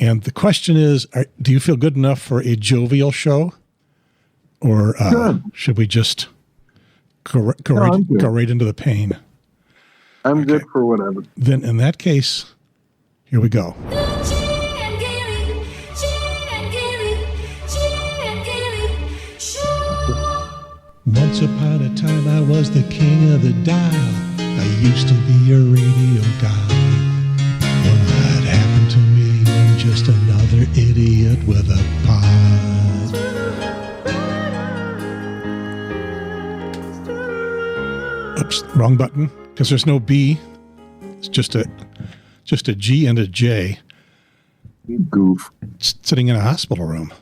And the question is, do you feel good enough for a jovial show? Or should we just go right into the pain? I'm good for whatever. Then in that case, here we go. Once upon a time, I was the king of the dial. I used to be a radio guy. What happened to me? I'm just another idiot with a pod. Oops, wrong button. Because there's no B. It's just a G and a J. You goof. Sitting in a hospital room.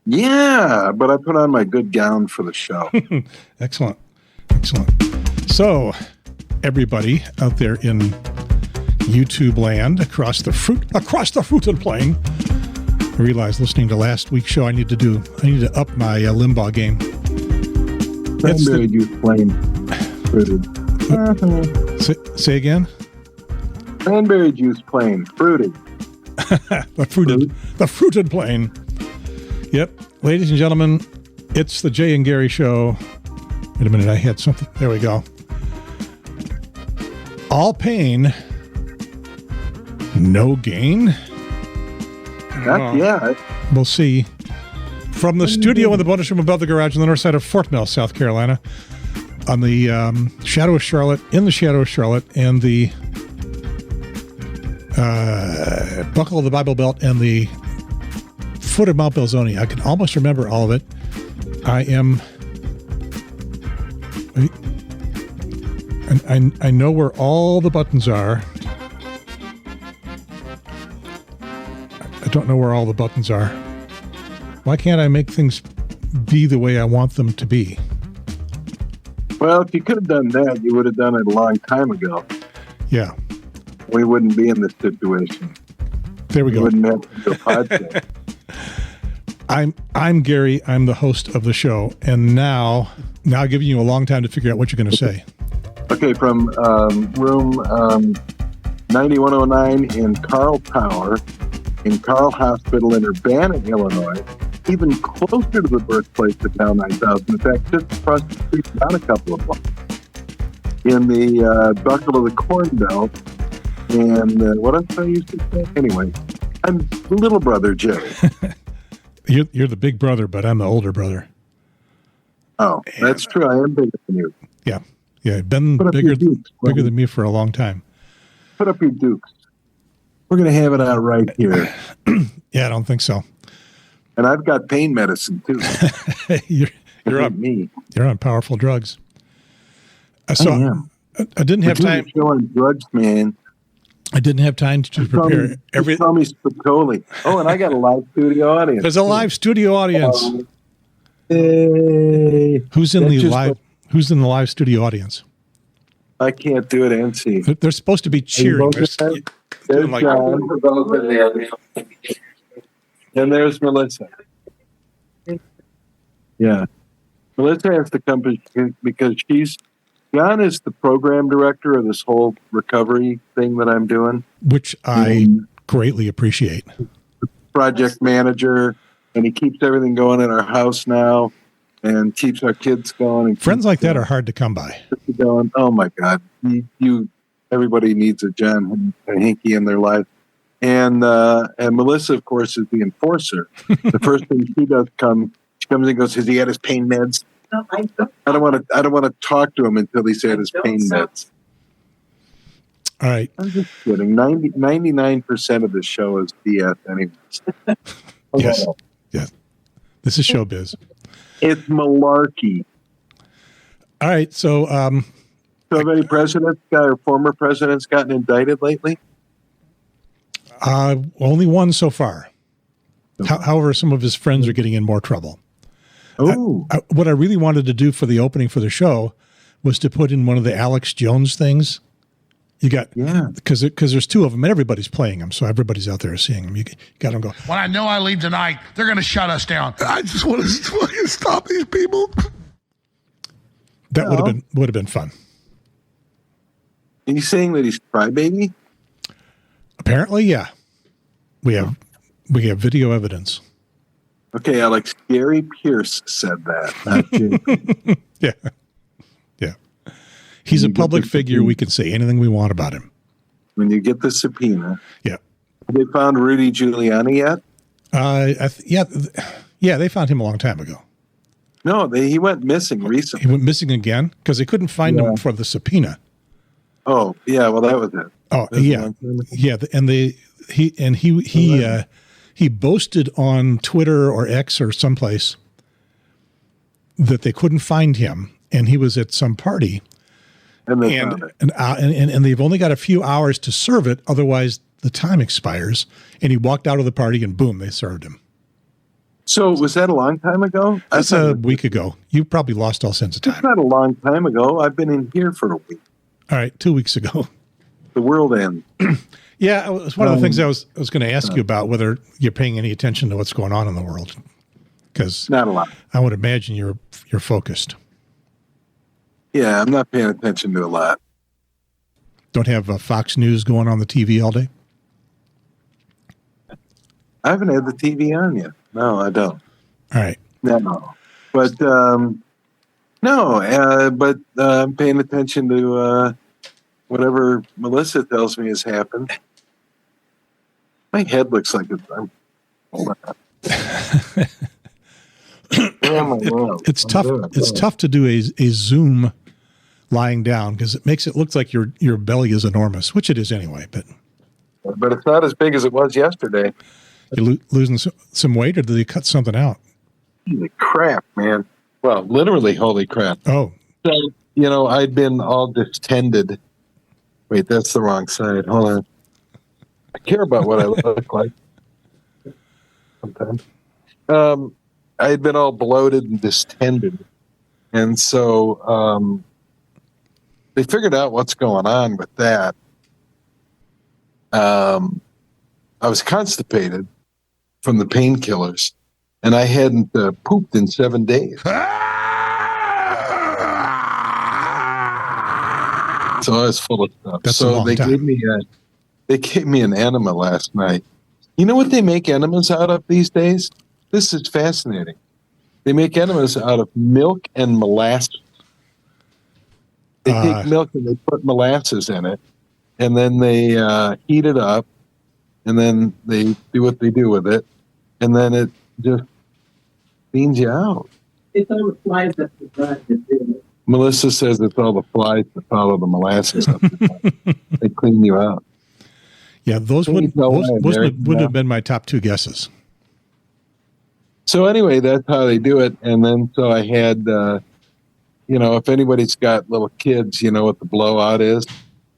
Yeah, but I put on my good gown for the show. Excellent. So, everybody out there in YouTube land, across the fruited plain, I realized listening to last week's show, I need to up my Limbaugh game. Cranberry juice plain fruited. Say again? Cranberry juice plain fruited. The fruited plain. Yep. Ladies and gentlemen, it's the Jay and Gary Show. Wait a minute, I had something. There we go. All pain, no gain? Yeah. We'll see. From the studio in the bonus room above the garage on the north side of Fort Mill, South Carolina, on the shadow of Charlotte, in the shadow of Charlotte, and the buckle of the Bible Belt and the foot of Mount Belzoni. I can almost remember all of it. I know where all the buttons are. I don't know where all the buttons are. Why can't I make things be the way I want them to be? Well, if you could have done that, you would have done it a long time ago. Yeah. We wouldn't be in this situation. There we go. We wouldn't have to do a podcast. I'm Gary. I'm the host of the show, and now I've given you a long time to figure out what you're going to say. Okay, from room 9109 in Carl Tower, in Carl Hospital in Urbana, Illinois, even closer to the birthplace of Down 9000. In fact, just across the street, down a couple of blocks, in the buckle of the Corn Belt, and what else I used to say? Anyway, I'm little brother Jerry. You're the big brother, but I'm the older brother. Oh, that's true. I am bigger than you. Yeah. Been bigger than me for a long time. Put up your dukes. We're going to have it out right here. Yeah, I don't think so. And I've got pain medicine, too. You're on powerful drugs. So I am. I didn't have time. You're on drugs, man. I didn't have time to prepare everything. Call me Spicoli. Oh, and I got a live studio audience. There's a live studio audience. Hey. Who's in the live studio audience? I can't do it and see. They're supposed to be cheering. There's John. And there's Millisse. Yeah. Millisse has to come because John is the program director of this whole recovery thing that I'm doing. Which I greatly appreciate. Project manager, and he keeps everything going in our house now and keeps our kids going. And friends like that are hard to come by. Going, oh my God. Everybody needs a John and Hinky in their life. And Millisse, of course, is the enforcer. The first thing she does she comes in and goes, has he had his pain meds? No, I don't want to talk to him until he's had his pain meds. All right. I'm just kidding. 99% of the show is BS anyways. Yes. This is showbiz. It's malarkey. All right. So have any presidents or former presidents gotten indicted lately? Only one so far. However, some of his friends are getting in more trouble. Oh, what I really wanted to do for the opening for the show was to put in one of the Alex Jones things. You got, because there's two of them and everybody's playing them, so everybody's out there seeing them. You got them go. When I know I leave tonight, they're going to shut us down. I just want to fucking stop these people. That would have been fun. Are you saying that he's crybaby? Apparently, yeah. We have video evidence. Okay, Alex, Gary Pierce said that. Not Jim. Yeah. He's a public figure. We can say anything we want about him. When you get the subpoena. Yeah. Have they found Rudy Giuliani yet? Yeah, they found him a long time ago. No, he went missing recently. He went missing again because they couldn't find him for the subpoena. Oh, yeah, well, that was it. Oh, yeah. Yeah, and he boasted on Twitter or X or someplace that they couldn't find him, and he was at some party. And they've only got a few hours to serve it, otherwise the time expires. And he walked out of the party, and boom, they served him. So was that a long time ago? That's a week ago. You probably lost all sense of time. It's not a long time ago. I've been in here for a week. All right, 2 weeks ago. The world ends. Yeah, it was one of the things I was going to ask you about, whether you're paying any attention to what's going on in the world. Because not a lot. I would imagine you're focused. Yeah, I'm not paying attention to a lot. Don't have Fox News going on the TV all day? I haven't had the TV on yet. No, I don't. All right. No. But, I'm paying attention to whatever Millisse tells me has happened. My head looks like it's... Hold on. It's tough. It's tough to do a Zoom lying down because it makes it look like your belly is enormous, which it is anyway. But it's not as big as it was yesterday. You losing some weight, or did you cut something out? Holy crap, man! Well, literally, holy crap. Oh, so I'd been all distended. Wait, that's the wrong side. Hold on. I care about what I look like. Sometimes. I had been all bloated and distended. And so they figured out what's going on with that. I was constipated from the painkillers, and I hadn't pooped in 7 days. So I was full of stuff. That's so they gave me an enema last night. You know what they make enemas out of these days? This is fascinating. They make enemas out of milk and molasses. They take milk and they put molasses in it, and then they heat it up, and then they do what they do with it, and then it just cleans you out. It's all the flies that survive it. Millisse says it's all the flies that follow the molasses up the top. They clean you out. Yeah, those wouldn't have been my top two guesses. So anyway, that's how they do it. And then so I had, if anybody's got little kids, you know what the blowout is.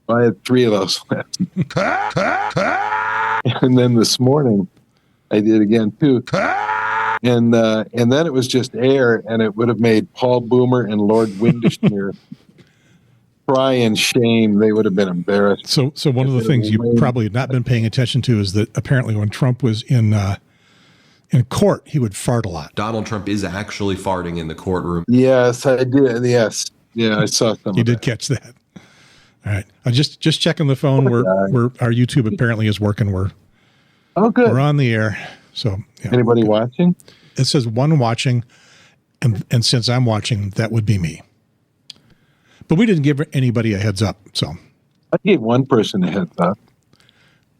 I had 3 of those left. And then this morning, I did again too. And then it was just air, and it would have made Paul Boomer and Lord Windishmere cry in shame. They would have been embarrassed. So one of the things you probably have not been paying attention to is that apparently when Trump was in court, he would fart a lot. Donald Trump is actually farting in the courtroom. Yes, I did. Yes. Yeah, I saw some. You did catch that. All right. I just checking the phone. We're our YouTube apparently is working. We're on the air. So yeah. Anybody watching? It says one watching, and since I'm watching, that would be me. But we didn't give anybody a heads up. So I gave one person a heads up.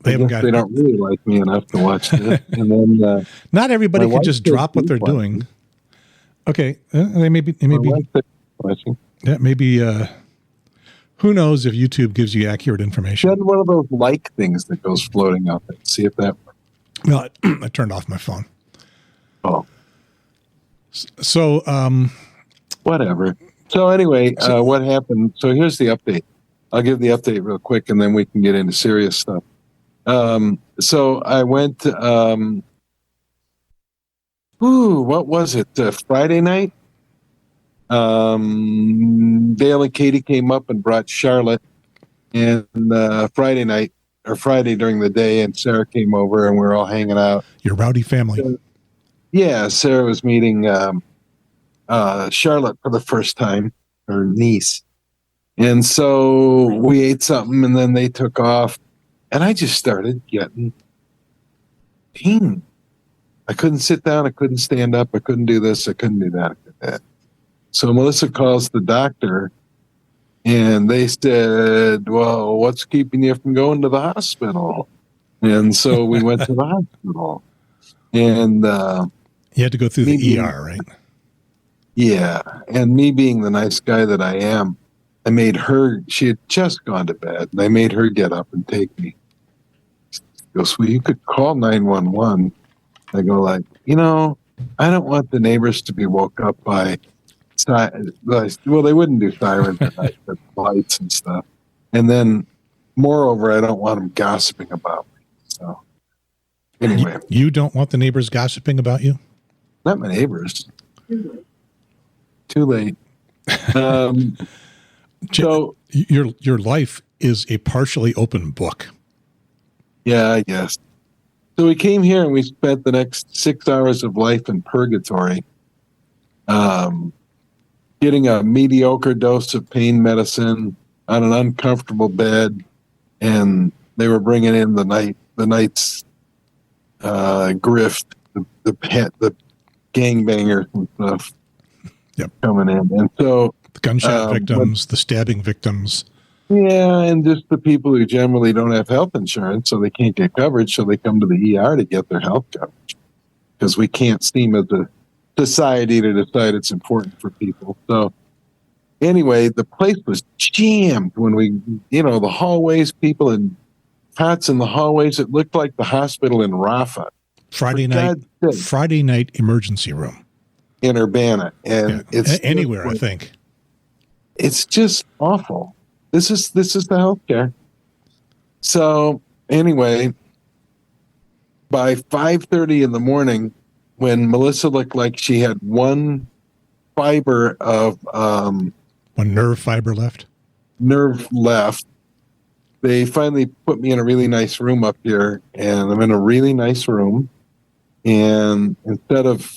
They don't really like me enough to watch this. And then not everybody can just drop what they're doing. Okay, they may be watching. Yeah, maybe. Who knows if YouTube gives you accurate information? Send one of those like things that goes floating up and see if that works. No, I turned off my phone. Oh. So, whatever. So anyway, what happened? So here's the update. I'll give the update real quick, and then we can get into serious stuff. So I went, what was it? Friday night? Dale and Katie came up and brought Charlotte, and Friday night, or Friday during the day, and Sarah came over, and we were all hanging out. Your rowdy family. So, yeah, Sarah was meeting Charlotte for the first time, her niece. And so we ate something, and then they took off, and I just started getting dang, I couldn't sit down. I couldn't stand up. I couldn't do this. I couldn't do that. I couldn't do that. So Millisse calls the doctor, and they said, well, what's keeping you from going to the hospital? And so we went to the hospital. And you had to go through the ER, right? Yeah. And me being the nice guy that I am, I made her, she had just gone to bed, and I made her get up and take me. She goes, well, you could call 911. I go like, I don't want the neighbors to be woke up by, well, they wouldn't do sirens at night, but lights and stuff. And then, moreover, I don't want them gossiping about me. So, anyway. You don't want the neighbors gossiping about you? Not my neighbors. Too late. So your life is a partially open book. Yeah, I guess. So we came here and we spent the next 6 hours of life in purgatory, getting a mediocre dose of pain medicine on an uncomfortable bed, and they were bringing in the night's grift, the gangbangers and stuff. Yep. Coming in, and so the gunshot victims, the stabbing victims. Yeah, and just the people who generally don't have health insurance, so they can't get coverage, so they come to the ER to get their health coverage. Because we can't seem as a society to decide it's important for people. So anyway, the place was jammed when we, the hallways, people in cots in the hallways. It looked like the hospital in Rafa. Friday night emergency room. In Urbana. And it's anywhere, I think. It's just awful. This is the healthcare. So anyway, by 5:30 in the morning, when Millisse looked like she had one fiber of one nerve fiber left, they finally put me in a really nice room up here, and I'm in a really nice room. And instead of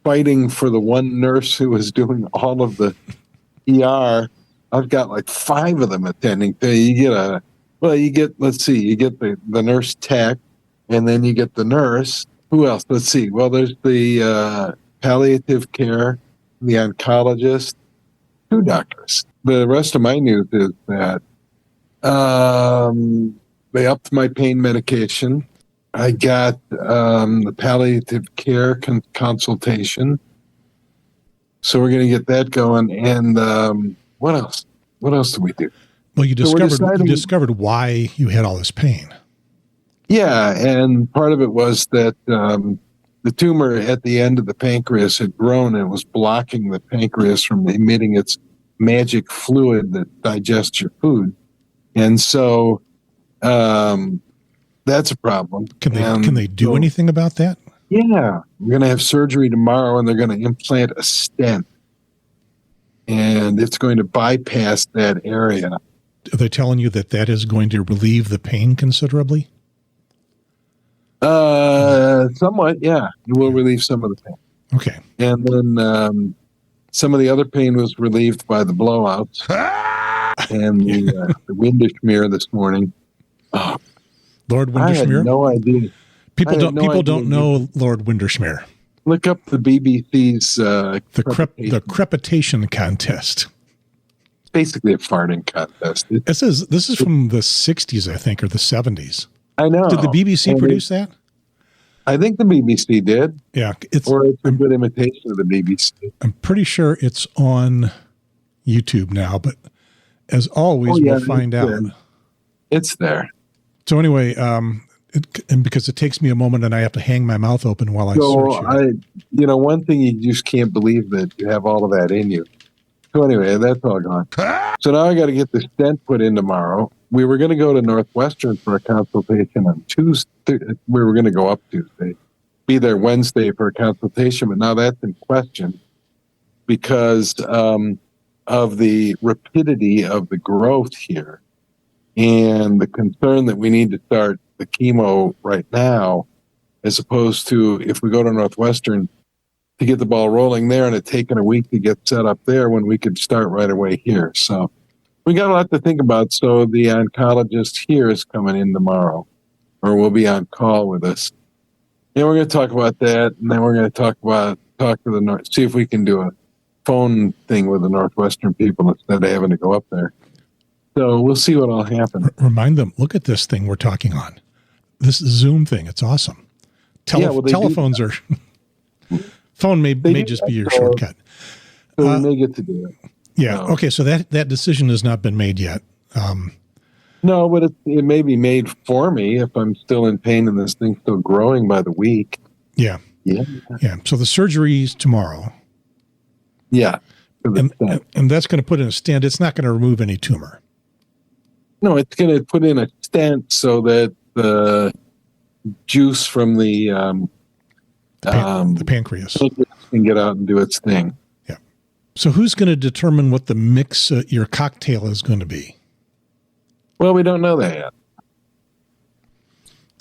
fighting for the one nurse who was doing all of the ER, I've got like 5 of them attending to you. You get the nurse tech, and then you get the nurse. Who else? Let's see. Well, there's the palliative care, the oncologist, 2 doctors. The rest of my news is that they upped my pain medication. I got the palliative care consultation. So we're going to get that going. And what else? What else did we do? Well, you discovered why you had all this pain. Yeah, and part of it was that the tumor at the end of the pancreas had grown and was blocking the pancreas from emitting its magic fluid that digests your food. And so that's a problem. Can they do anything about that? Yeah. We're going to have surgery tomorrow, and they're going to implant a stent. And it's going to bypass that area. Are they telling you that is going to relieve the pain considerably? Somewhat, yeah. It will relieve some of the pain. Okay. And then some of the other pain was relieved by the blowouts and the Winderschmear this morning. Oh, Lord Winderschmear? I had no idea. People don't know Lord Winderschmear. Look up the BBC's the crepitation contest. It's basically a farting contest. This is from the 60s, I think, or the 70s. I know. Did the BBC produce that? I think the BBC did. Yeah. It's a good imitation of the BBC. I'm pretty sure it's on YouTube now, but as always, we'll find out. It's there. So anyway, and because it takes me a moment and I have to hang my mouth open while I search here. One thing you just can't believe that you have all of that in you. So anyway, that's all gone. So now I got to get the stent put in tomorrow. We were going to go to Northwestern for a consultation on Tuesday. We were going to go up Tuesday, be there Wednesday for a consultation, but now that's in question because of the rapidity of the growth here and the concern that we need to start the chemo right now, as opposed to if we go to Northwestern to get the ball rolling there and it taken a week to get set up there when we could start right away here. So we got a lot to think about. So the oncologist here is coming in tomorrow, or will be on call with us. Yeah, we're going to talk about that, and then we're going to talk to the North, see if we can do a phone thing with the Northwestern people instead of having to go up there. So we'll see what will happen. Remind them, look at this thing we're talking on. This Zoom thing, it's awesome. Telephones are... Phone may just be your shortcut. So we may get to do it. Yeah, okay, so that decision has not been made yet. No, but it may be made for me if I'm still in pain and this thing's still growing by the week. Yeah. So the surgery is tomorrow. Yeah. And that's going to put in a stent. It's not going to remove any tumor. No, it's going to put in a stent so that the juice from the pancreas can get out and do its thing. Yeah. So who's going to determine what the mix, your cocktail is going to be? Well, we don't know that yet.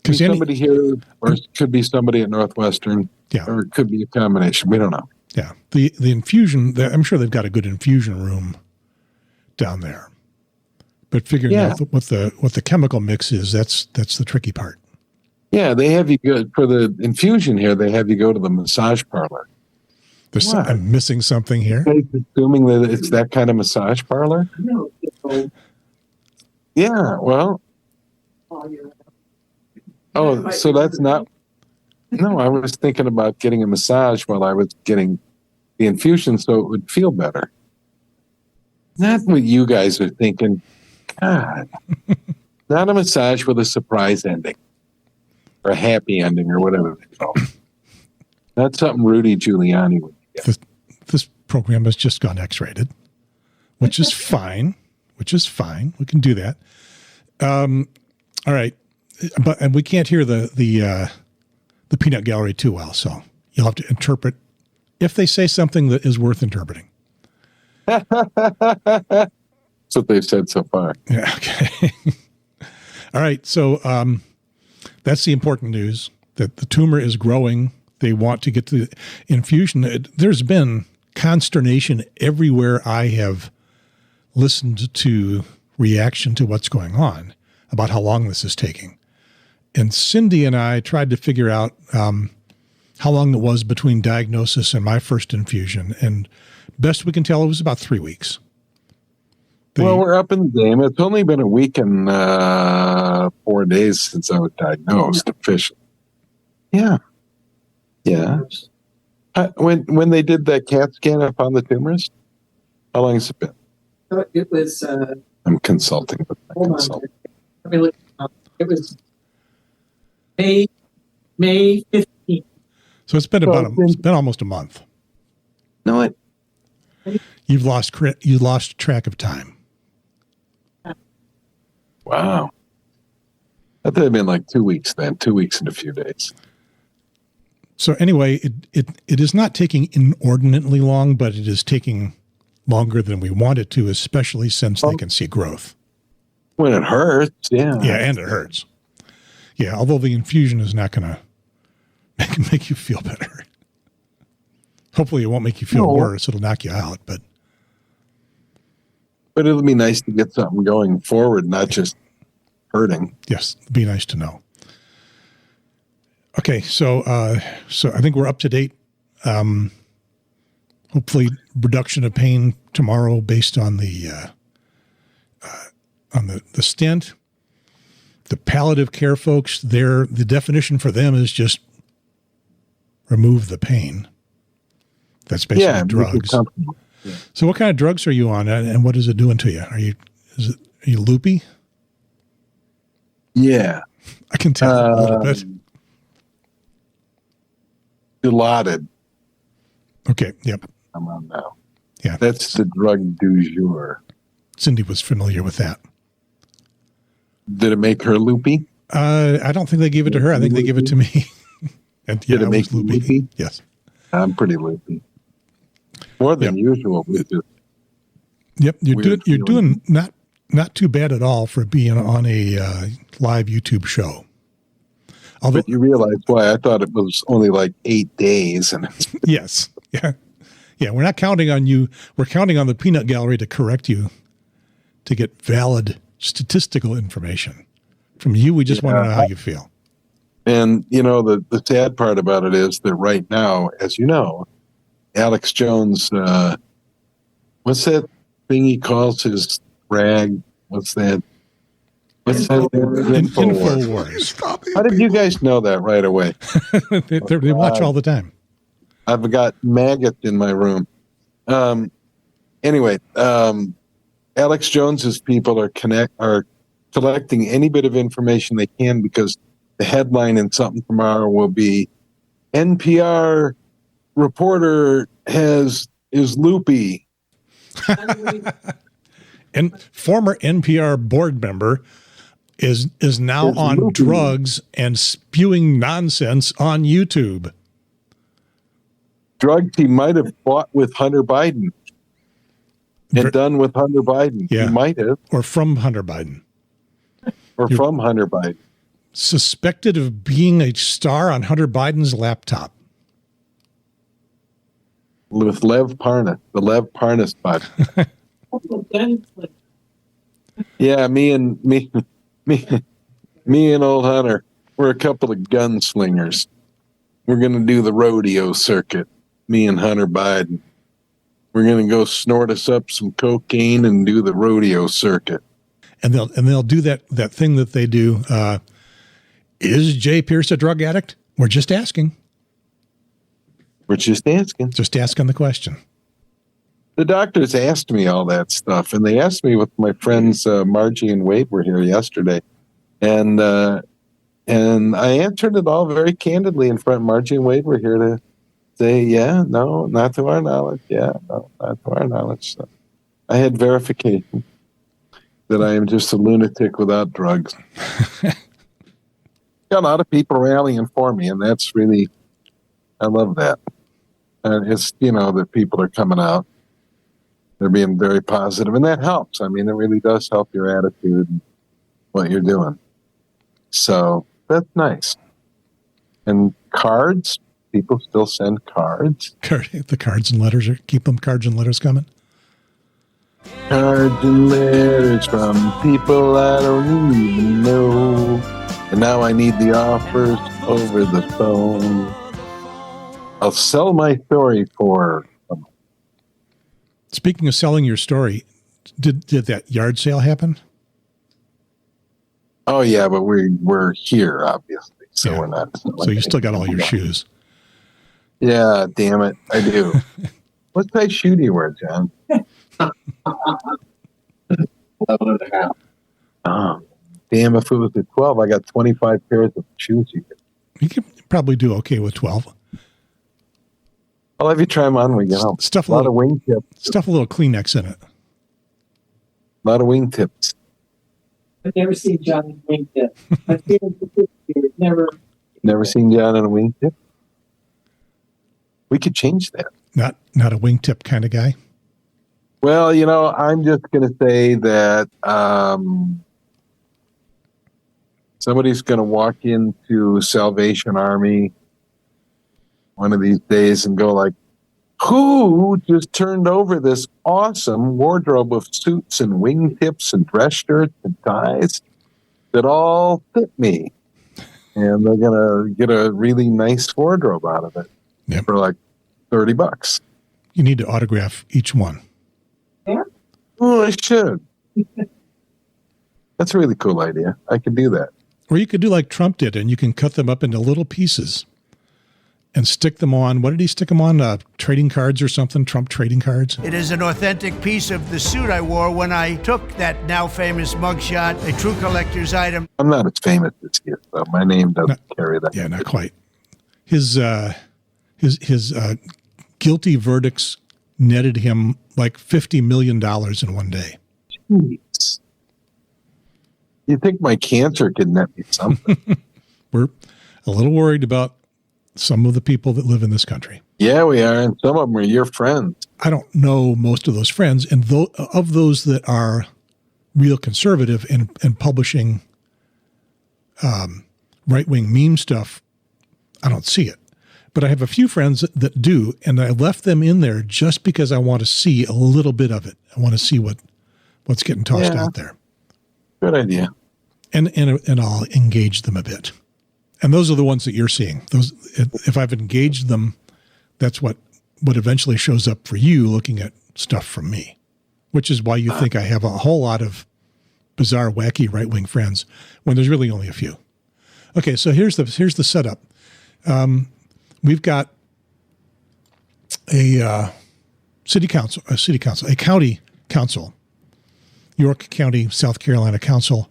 Could be somebody here, or it could be somebody at Northwestern, or it could be a combination. We don't know. Yeah, the infusion. I'm sure they've got a good infusion room down there, but figuring out what the chemical mix is, that's the tricky part. Yeah, they have you go for the infusion here. They have you go to the massage parlor. I'm missing something here. Assuming that it's that kind of massage parlor. No. Yeah, well. Oh, so that's not. No, I was thinking about getting a massage while I was getting the infusion so it would feel better. Not what you guys are thinking. God. Not a massage with a surprise ending or a happy ending or whatever they call it. That's something Rudy Giuliani would get. This program has just gone X-rated, which is fine. We can do that. All right. And we can't hear the peanut gallery too well, so you'll have to interpret if they say something that is worth interpreting. That's what they've said so far. Yeah. Okay. All right. So that's the important news, that the tumor is growing. They want to get to the infusion. There's been consternation everywhere I have listened to reaction to what's going on about how long this is taking. And Cindy and I tried to figure out how long it was between diagnosis and my first infusion. And best we can tell, it was about 3 weeks. Well, we're up in the game. It's only been a week and 4 days since I was diagnosed officially. Yeah. When they did that CAT scan up on the tumors, how long has it been? It was. I'm consulting with my consultant. Let me look. It was May 15th. So it's been it's been almost a month. No, you lost track of time. Wow. I thought it'd been like 2 weeks then, 2 weeks and a few days. So anyway, it is not taking inordinately long, but it is taking longer than we want it to, especially since they can see growth. When it hurts, yeah. Yeah, and it hurts. Yeah, although the infusion is not going to make you feel better. Hopefully it won't make you feel worse. It'll knock you out, but it'll be nice to get something going forward, not just hurting. Yes, it'd be nice to know. Okay, so I think we're up to date. Hopefully, reduction of pain tomorrow based on the stent. The palliative care folks, the definition for them is just remove the pain. That's basically drugs. Yeah. So, what kind of drugs are you on, and what is it doing to you? Are you loopy? Yeah, I can tell a little bit. Dilaudid. Okay. Yep. I'm on now. Yeah. That's the drug du jour. Cindy was familiar with that. Did it make her loopy? I don't think they gave it to her. I think they gave it to me. And did it make you loopy? Yes. I'm pretty loopy. More than usual. Yep. You're doing not too bad at all for being on a live YouTube show. Although, but you realize why I thought it was only like 8 days. And yes. Yeah. Yeah. We're not counting on you. We're counting on the peanut gallery to correct you to get valid statistical information from you. We just want to know how you feel. And, you know, the sad part about it is that right now, as you know, Alex Jones, what's that thing he calls his rag? What's that? InfoWars. Stop How did you guys know that right away? They watch all the time. I've got maggots in my room. Anyway, Alex Jones's people are collecting any bit of information they can, because the headline in something tomorrow will be NPR reporter is loopy. And former NPR board member is now on loopy. drugs and spewing nonsense on YouTube. Drugs he might have fought with Hunter Biden and done with Hunter Biden. Yeah. He might have. Or from Hunter Biden. From Hunter Biden. Suspected of being a star on Hunter Biden's laptop. With Lev Parnas, the Lev Parnas bot. Yeah, me and old Hunter, we're a couple of gunslingers. We're going to do the rodeo circuit, me and Hunter Biden. We're going to go snort us up some cocaine and do the rodeo circuit. And they'll do that thing that they do. Is Jay Pierce a drug addict? We're just asking. We're just asking. Just asking the question. The doctors asked me all that stuff, and they asked me with my friends Margie and Wade were here yesterday, and I answered it all very candidly in front. Margie and Wade were here to say, yeah, no, not to our knowledge. Yeah, no, not to our knowledge. So I had verification that I am just a lunatic without drugs. Got a lot of people rallying for me, and that's really, I love that. And it's, you know, that people are coming out. They're being very positive, and that helps. I mean, it really does help your attitude and what you're doing. So that's nice. And cards, people still send cards. The cards and letters keep them cards and letters coming. Cards and letters from people I don't even know. And now I need the offers over the phone. I'll sell my story for. Speaking of selling your story, did that yard sale happen? Oh yeah, but we're here obviously, so yeah. We're not. So you still got all your shoes. Yeah, damn it, I do. What size shoe do you wear, John? 11.5. Oh, damn! If it was at 12, I got 25 pairs of shoes. You could probably do okay with 12. I'll have you try them on when we get home. Stuff a lot of wingtips. Stuff a little Kleenex in it. A lot of wingtips. I've never seen John in a wingtip. I've seen him for 50 years. Never seen John in a wingtip? We could change that. Not a wingtip kind of guy? Well, you know, I'm just going to say that somebody's going to walk into Salvation Army one of these days and go like, who just turned over this awesome wardrobe of suits and wingtips and dress shirts and ties that all fit me? And they're going to get a really nice wardrobe out of it for like $30. You need to autograph each one. Yeah. Oh, I should. That's a really cool idea. I could do that. Or you could do like Trump did, and you can cut them up into little pieces and stick them on. What did he stick them on? Trading cards or something? Trump trading cards? It is an authentic piece of the suit I wore when I took that now famous mugshot, a true collector's item. I'm not as famous as he is, though. My name doesn't carry that. Yeah, not quite. His guilty verdicts netted him like $50 million in one day. Jeez. You think my cancer could net me something? We're a little worried about some of the people that live in this country. Yeah, we are, and some of them are your friends. I don't know most of those friends, and of those that are real conservative and publishing right-wing meme stuff, I don't see it. But I have a few friends that do, and I left them in there just because I want to see a little bit of it. I want to see what's getting tossed out there. Good idea. And I'll engage them a bit. And those are the ones that you're seeing. Those, if I've engaged them, that's what eventually shows up for you looking at stuff from me, which is why you think I have a whole lot of bizarre, wacky right-wing friends when there's really only a few. Okay, so here's the setup. We've got a county council, York County, South Carolina council,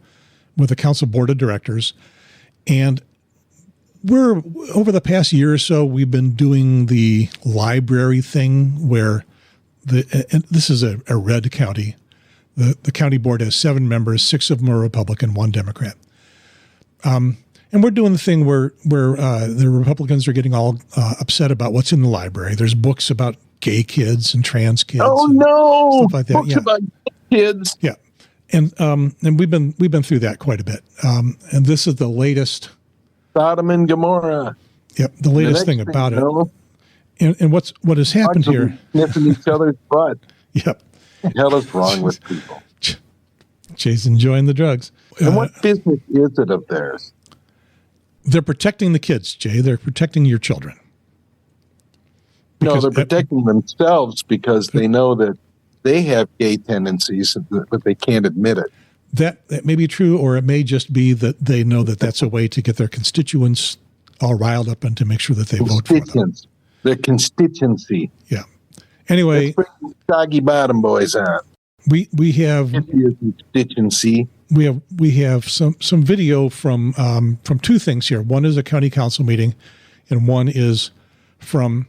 with a council board of directors. And we're, over the past year or so, we've been doing the library thing where and this is a red county. The county board has 7 members, 6 of them are Republican, 1 Democrat. And we're doing the thing where the Republicans are getting all upset about what's in the library. There's books about gay kids and trans kids. Oh and no! stuff like that. Books about kids. Yeah, and we've been through that quite a bit. And this is the latest. Sodom and Gomorrah. Yep, the latest thing about it. And what has happened here? Sniffing each other's butt. Yep. What the hell is wrong with people? Jay's enjoying the drugs. And what business is it of theirs? They're protecting the kids, Jay. They're protecting your children. No, they're protecting themselves because they know that they have gay tendencies, but they can't admit it. That may be true, or it may just be that they know that that's a way to get their constituents all riled up and to make sure that they vote for them. Their constituency. Yeah. Anyway, let's bring the Soggy Bottom Boys on. We have constituency. We have some video from 2 things here. One is a county council meeting, and one is from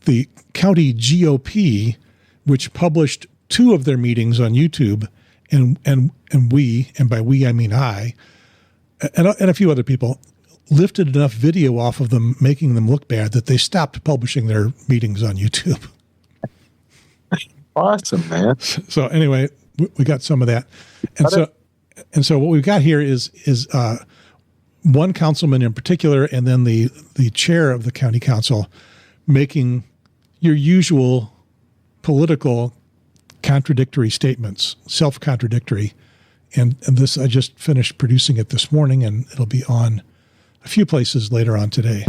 the county GOP, which published 2 of their meetings on YouTube, and by we I mean I, and a few other people lifted enough video off of them, making them look bad, that they stopped publishing their meetings on YouTube. Awesome, man. So anyway, we got some of that, and so what we've got here is one councilman in particular, and then the chair of the county council making your usual political contradictory statements, self-contradictory, and this I just finished producing it this morning, and it'll be on a few places later on today.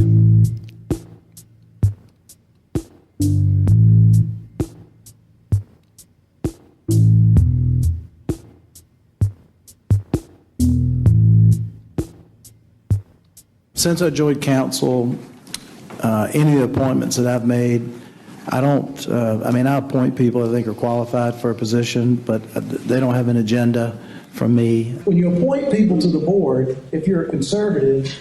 Since I joined council, any of the appointments that I've made, I don't, I appoint people I think are qualified for a position, but they don't have an agenda from me. When you appoint people to the board, if you're a conservative,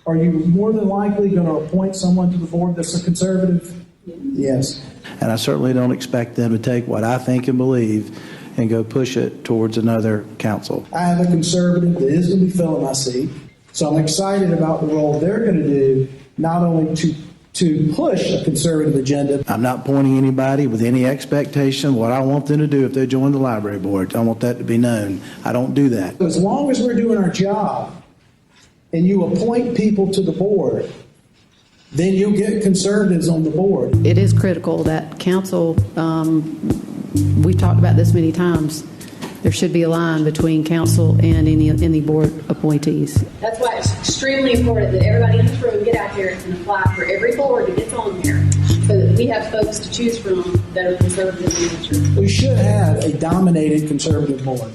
are you more than likely going to appoint someone to the board that's a conservative? Yes. And I certainly don't expect them to take what I think and believe and go push it towards another council. I have a conservative that is going to be filling my seat, so I'm excited about the role they're going to do, not only to push a conservative agenda. I'm not appointing anybody with any expectation what I want them to do if they join the library board. I want that to be known. I don't do that. As long as we're doing our job and you appoint people to the board, then you'll get conservatives on the board. It is critical that council, we've talked about this many times, there should be a line between council and any board appointees. That's why it's extremely important that everybody in this room get out there and apply for every board that gets on there, so that we have folks to choose from that are conservative in nature. We should have a dominated conservative board.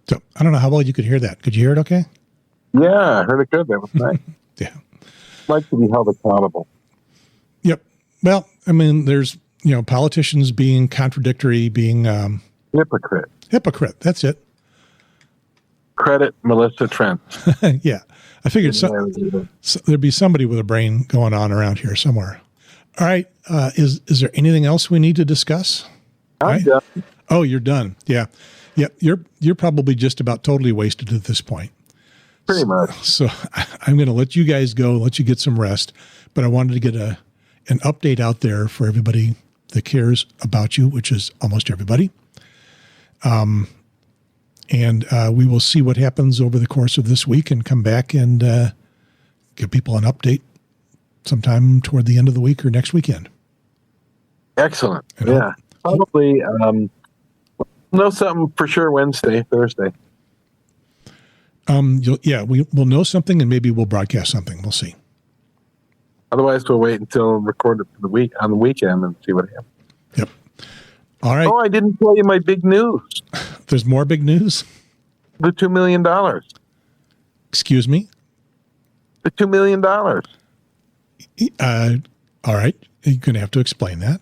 So I don't know how well you could hear that. Could you hear it okay? Yeah, I heard it good. That was nice. Yeah. I'd like to be held accountable. Yep. Well, I mean, there's, politicians being contradictory, being hypocrite. Hypocrite. That's it. Credit Melissa Trent. Yeah. I figured there'd be somebody with a brain going on around here somewhere. All right. Is there anything else we need to discuss? I'm done. Oh, you're done. Yeah. Yep. You're probably just about totally wasted at this point. Pretty much. So I'm going to let you guys go, let you get some rest. But I wanted to get an update out there for everybody that cares about you, which is almost everybody. And we will see what happens over the course of this week and come back and give people an update sometime toward the end of the week or next weekend. Excellent. Yeah. Probably know something for sure Thursday. We'll know something, and maybe we'll broadcast something. We'll see. Otherwise, we'll wait until record it for on the weekend and see what happens. Yep. All right. Oh, I didn't tell you my big news. There's more big news? The $2 million. Excuse me? The $2 million. All right. You're going to have to explain that.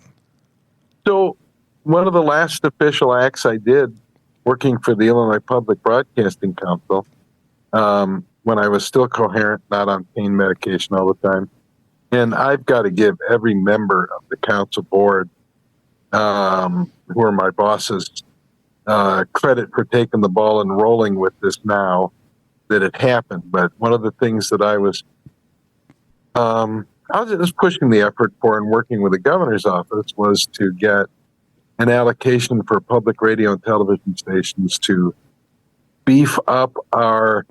So one of the last official acts I did working for the Illinois Public Broadcasting Council, when I was still coherent, not on pain medication all the time, and I've got to give every member of the council board, who are my bosses, credit for taking the ball and rolling with this now that it happened. But one of the things that I was just pushing the effort for and working with the governor's office was to get an allocation for public radio and television stations to beef up our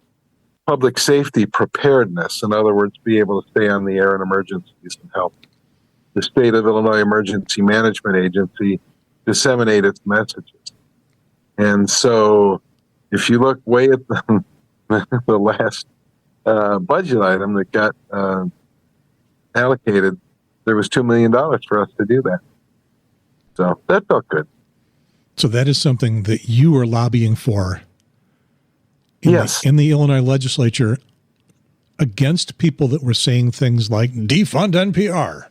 public safety preparedness. In other words, be able to stay on the air in emergencies and help the state of Illinois Emergency Management Agency disseminate its messages. And so if you look way at the last budget item that got allocated, there was $2 million for us to do that. So that felt good. So that is something that you were lobbying for yes. in the Illinois legislature against people that were saying things like defund NPR.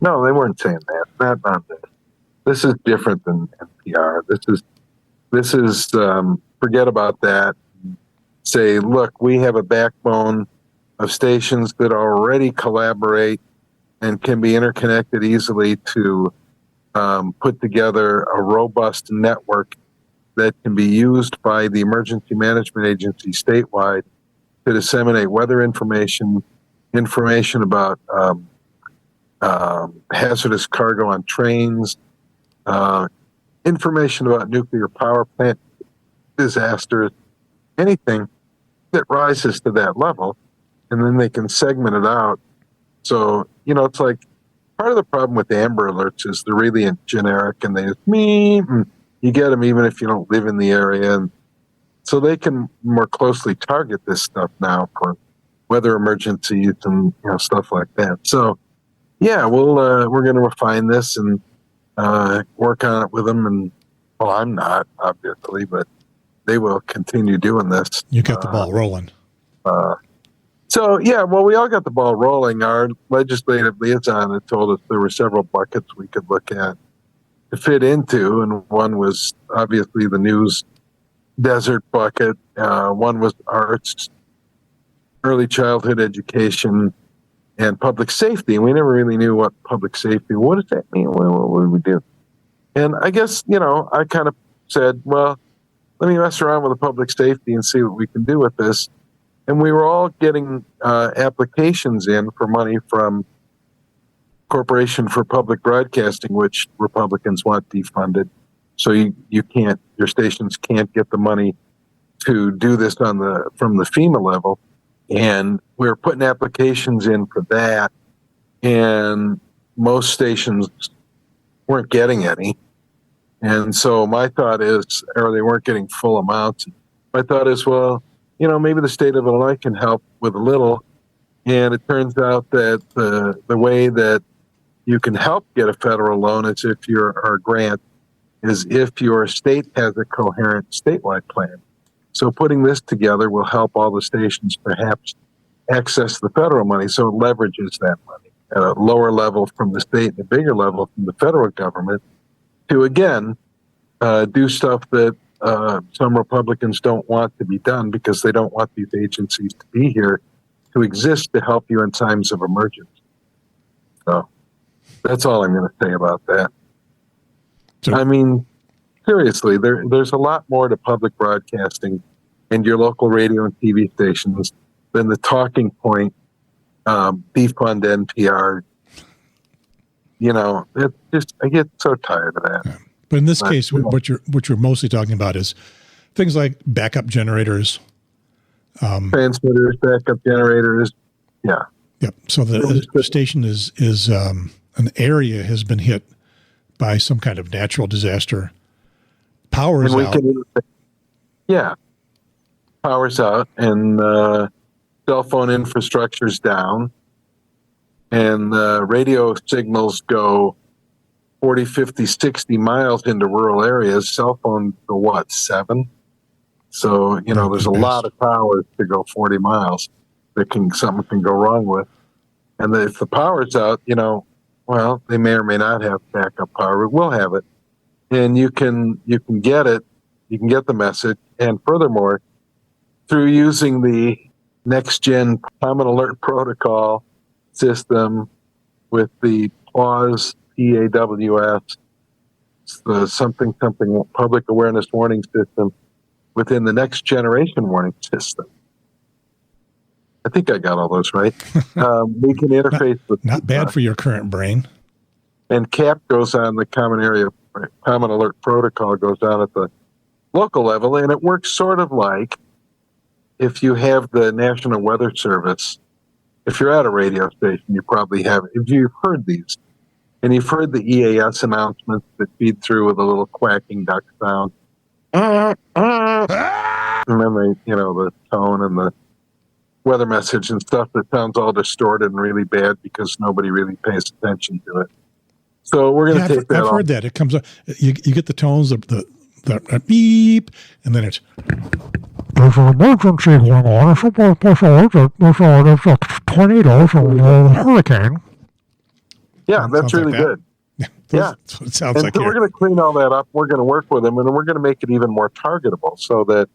No, they weren't saying that. Not this. This is different than NPR. This is forget about that. Say, look, we have a backbone of stations that already collaborate and can be interconnected easily to put together a robust network that can be used by the Emergency Management Agency statewide to disseminate weather information about hazardous cargo on trains, information about nuclear power plant disasters, anything that rises to that level, and then they can segment it out. So, it's like part of the problem with Amber Alerts is they're really generic and they just you get them even if you don't live in the area. And so they can more closely target this stuff now for weather emergencies and stuff like that. So, yeah, we're going to refine this and work on it with them. And well, I'm not obviously, but they will continue doing this. You got the ball rolling. So, yeah, well, we all got the ball rolling. Our legislative liaison had told us there were several buckets we could look at to fit into, and one was obviously the news desert bucket. One was arts, early childhood education, and public safety. And we never really knew what public safety, what does that mean? What would we do? And I guess, I kind of said, well, let me mess around with the public safety and see what we can do with this. And we were all getting applications in for money from Corporation for Public Broadcasting, which Republicans want defunded. So your stations can't get the money to do this from the FEMA level. And we were putting applications in for that. And most stations weren't getting any. And so my thought is, or they weren't getting full amounts. My thought is, well, maybe the state of Illinois can help with a little. And it turns out that the way that you can help get a federal loan is or a grant is if your state has a coherent statewide plan. So putting this together will help all the stations perhaps access the federal money. So it leverages that money at a lower level from the state and a bigger level from the federal government to, again, do stuff that some Republicans don't want to be done because they don't want these agencies to be here to exist to help you in times of emergency. So that's all I'm going to say about that. So, I mean, seriously, there's a lot more to public broadcasting and your local radio and TV stations than the talking point, defund NPR. It's just, I get so tired of that. yeah. But in this case, what you're mostly talking about is things like backup generators, transmitters, backup generators. Yeah. Yep. So the station is an area has been hit by some kind of natural disaster. Power is out. power's out and cell phone infrastructure's down and radio signals go 40, 50, 60 miles into rural areas, cell phones go what, 7? So, there's a lot of towers to go 40 miles that something can go wrong with. And if the power's out, well, they may or may not have backup power, but we'll have it. And you can get it, you can get the message. And furthermore, through using the next-gen Common Alert Protocol system with the PAWS, PAWS, the something Public Awareness Warning System within the Next Generation Warning System. I think I got all those right. We can interface with... Not bad for your current brain. And CAP goes on, the Common Alert Protocol goes on at the local level, and it works sort of like if you have the National Weather Service. If you're at a radio station, you probably have, if you've heard these, and you've heard the EAS announcements that feed through with a little quacking duck sound. And then the tone and the weather message and stuff that sounds all distorted and really bad because nobody really pays attention to it. So we're going to take that off. I've heard that. It comes up, you get the tones of the beep, and then it's... There's an emergency going on. There's a tornado from a hurricane. Yeah, that's really good. Yeah, that's what it sounds like. So we're going to clean all that up. We're going to work with them, and we're going to make it even more targetable so that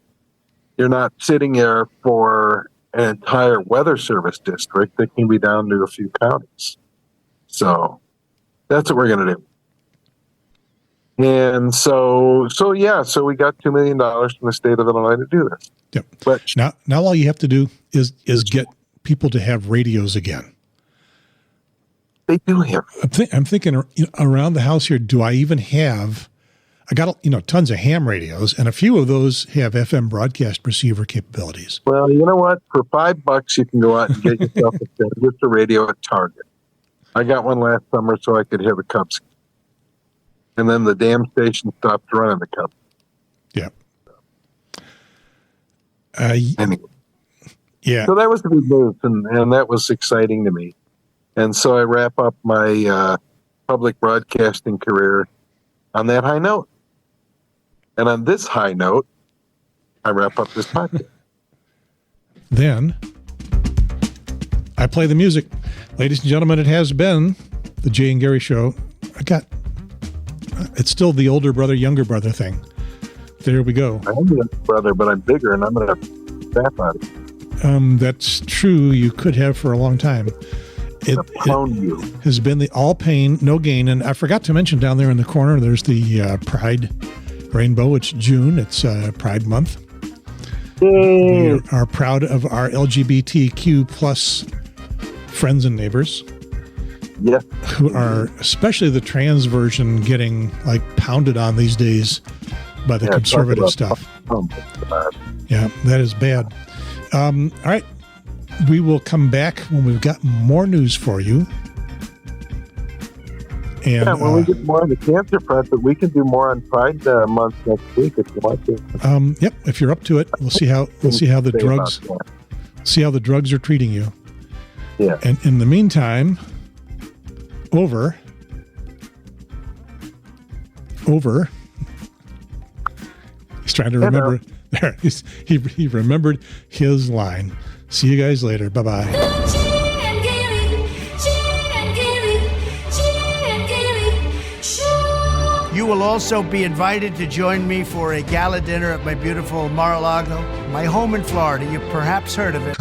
you're not sitting there for an entire weather service district that can be down to a few counties. So that's what we're going to do. And so we got $2 million from the state of Illinois to do this. Yep. But now all you have to do is get people to have radios again. They do have. I'm thinking around the house here. Do I even have? I got tons of ham radios, and a few of those have FM broadcast receiver capabilities. Well, you know what? For $5, you can go out and get yourself a radio at Target. I got one last summer so I could hear the Cubs. And then the damn station stopped running the Cubs. Yeah. Anyway. Yeah. So that was the good news, and that was exciting to me. And so I wrap up my public broadcasting career on that high note. And on this high note, I wrap up this podcast. Then I play the music. Ladies and gentlemen, it has been the Jay and Gary Show. It's still the older brother, younger brother thing. There we go. I am the younger brother, but I'm bigger, and I'm going to have fat body. That's true. You could have for a long time. It has been the all pain, no gain. And I forgot to mention down there in the corner, there's the Pride Rainbow. It's June. It's Pride Month. Yay. We are proud of our LGBTQ plus friends and neighbors. Yes. Who are, especially the trans version, getting pounded on these days by the conservative stuff. Yeah, that is bad. All right. We will come back when we've got more news for you. And when we get more on the cancer front, but we can do more on Pride Month next week if you want to. Yep, if you're up to it, we'll see how the drugs are treating you. Yeah. And in the meantime, over. He's trying to remember. There, he remembered his line. See you guys later. Bye-bye. You will also be invited to join me for a gala dinner at my beautiful Mar-a-Lago, my home in Florida. You've perhaps heard of it.